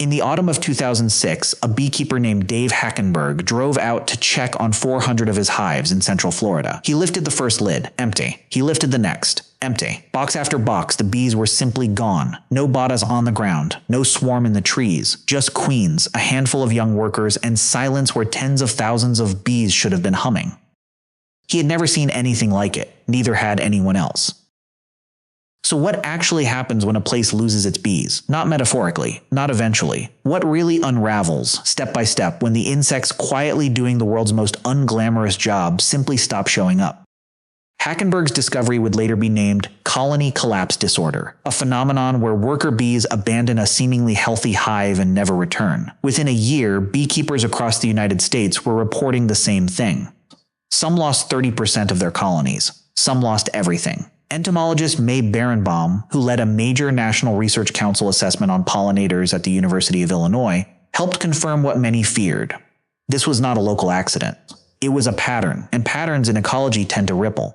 In the autumn of 2006, a beekeeper named Dave Hackenberg drove out to check on 400 of his hives in Central Florida. He lifted the first lid, empty. He lifted the next, empty. Box after box, the bees were simply gone. No bottas on the ground, no swarm in the trees, just queens, a handful of young workers, and silence where tens of thousands of bees should have been humming. He had never seen anything like it, neither had anyone else. So what actually happens when a place loses its bees? Not metaphorically, not eventually. What really unravels, step by step, when the insects quietly doing the world's most unglamorous job simply stop showing up? Hackenberg's discovery would later be named colony collapse disorder, a phenomenon where worker bees abandon a seemingly healthy hive and never return. Within a year, beekeepers across the United States were reporting the same thing. Some lost 30% of their colonies. Some lost everything. Entomologist Mae Berenbaum, who led a major National Research Council assessment on pollinators at the University of Illinois, helped confirm what many feared. This was not a local accident. It was a pattern, and patterns in ecology tend to ripple.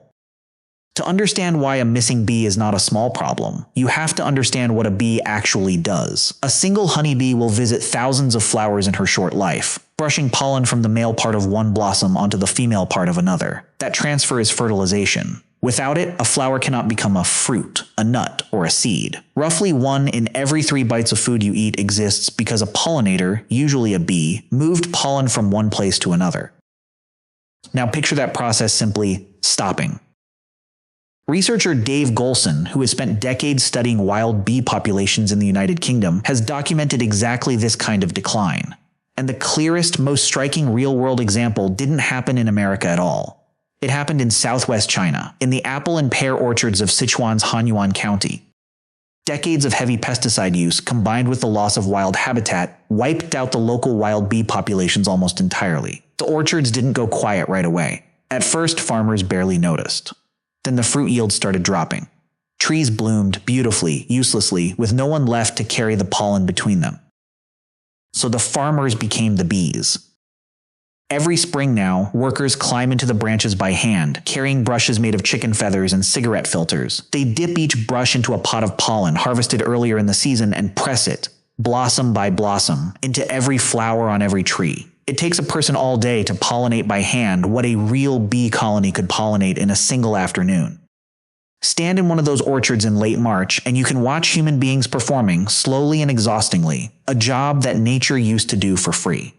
To understand why a missing bee is not a small problem, you have to understand what a bee actually does. A single honeybee will visit thousands of flowers in her short life, brushing pollen from the male part of one blossom onto the female part of another. That transfer is fertilization. Without it, a flower cannot become a fruit, a nut, or a seed. Roughly 1 in every 3 bites of food you eat exists because a pollinator, usually a bee, moved pollen from one place to another. Now picture that process simply stopping. Researcher Dave Golson, who has spent decades studying wild bee populations in the United Kingdom, has documented exactly this kind of decline. And the clearest, most striking real-world example didn't happen in America at all. It happened in southwest China, in the apple and pear orchards of Sichuan's Hanyuan County. Decades of heavy pesticide use, combined with the loss of wild habitat, wiped out the local wild bee populations almost entirely. The orchards didn't go quiet right away. At first, farmers barely noticed. Then the fruit yields started dropping. Trees bloomed beautifully, uselessly, with no one left to carry the pollen between them. So the farmers became the bees. Every spring now, workers climb into the branches by hand, carrying brushes made of chicken feathers and cigarette filters. They dip each brush into a pot of pollen harvested earlier in the season and press it, blossom by blossom, into every flower on every tree. It takes a person all day to pollinate by hand what a real bee colony could pollinate in a single afternoon. Stand in one of those orchards in late March and you can watch human beings performing, slowly and exhaustingly, a job that nature used to do for free.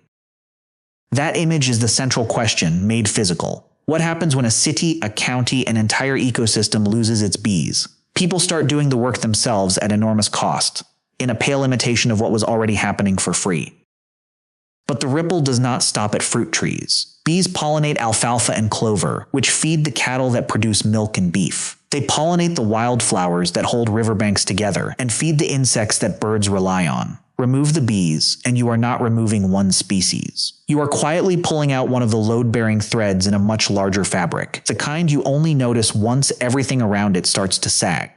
That image is the central question, made physical. What happens when a city, a county, an entire ecosystem loses its bees? People start doing the work themselves at enormous cost, in a pale imitation of what was already happening for free. But the ripple does not stop at fruit trees. Bees pollinate alfalfa and clover, which feed the cattle that produce milk and beef. They pollinate the wildflowers that hold riverbanks together and feed the insects that birds rely on. Remove the bees, and you are not removing one species. You are quietly pulling out one of the load-bearing threads in a much larger fabric, the kind you only notice once everything around it starts to sag.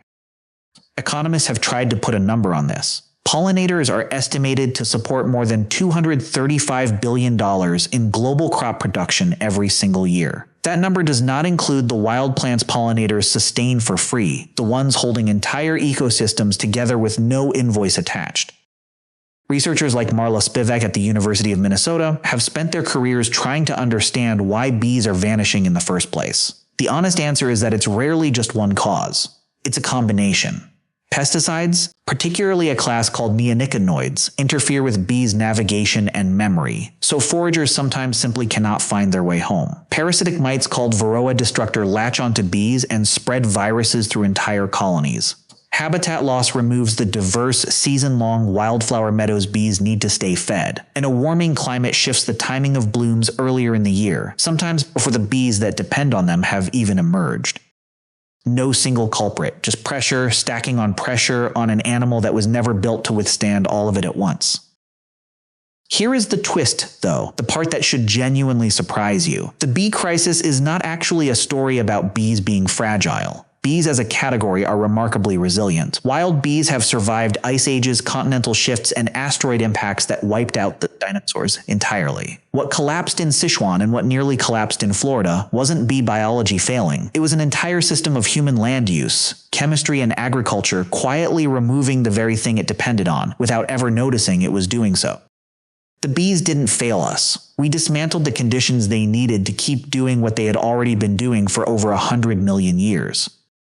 Economists have tried to put a number on this. Pollinators are estimated to support more than $235 billion in global crop production every single year. That number does not include the wild plants pollinators sustain for free, the ones holding entire ecosystems together with no invoice attached. Researchers like Marla Spivak at the University of Minnesota have spent their careers trying to understand why bees are vanishing in the first place. The honest answer is that it's rarely just one cause. It's a combination. Pesticides, particularly a class called neonicotinoids, interfere with bees' navigation and memory, so foragers sometimes simply cannot find their way home. Parasitic mites called Varroa destructor latch onto bees and spread viruses through entire colonies. Habitat loss removes the diverse, season-long wildflower meadows bees need to stay fed, and a warming climate shifts the timing of blooms earlier in the year, sometimes before the bees that depend on them have even emerged. No single culprit, just pressure stacking on pressure on an animal that was never built to withstand all of it at once. Here is the twist, though, the part that should genuinely surprise you. The bee crisis is not actually a story about bees being fragile. Bees as a category are remarkably resilient. Wild bees have survived ice ages, continental shifts, and asteroid impacts that wiped out the dinosaurs entirely. What collapsed in Sichuan and what nearly collapsed in Florida wasn't bee biology failing. It was an entire system of human land use, chemistry, and agriculture quietly removing the very thing it depended on, without ever noticing it was doing so. The bees didn't fail us. We dismantled the conditions they needed to keep doing what they had already been doing for over 100 million years.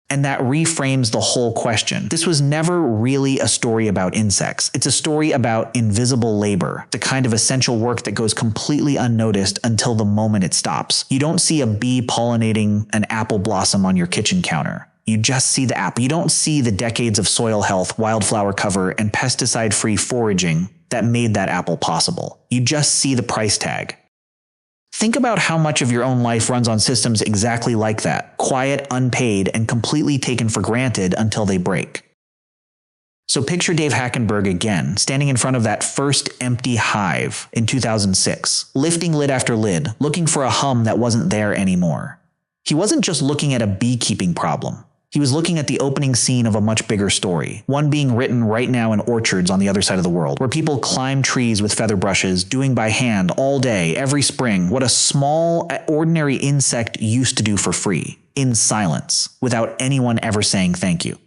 And that reframes the whole question. This was never really a story about insects. It's a story about invisible labor, the kind of essential work that goes completely unnoticed until the moment it stops. You don't see a bee pollinating an apple blossom on your kitchen counter. You just see the apple. You don't see the decades of soil health, wildflower cover, and pesticide-free foraging that made that apple possible. You just see the price tag. Think about how much of your own life runs on systems exactly like that, quiet, unpaid, and completely taken for granted until they break. So picture Dave Hackenberg again, standing in front of that first empty hive in 2006, lifting lid after lid, looking for a hum that wasn't there anymore. He wasn't just looking at a beekeeping problem. He was looking at the opening scene of a much bigger story, one being written right now in orchards on the other side of the world, where people climb trees with feather brushes, doing by hand all day, every spring, what a small, ordinary insect used to do for free, in silence, without anyone ever saying thank you.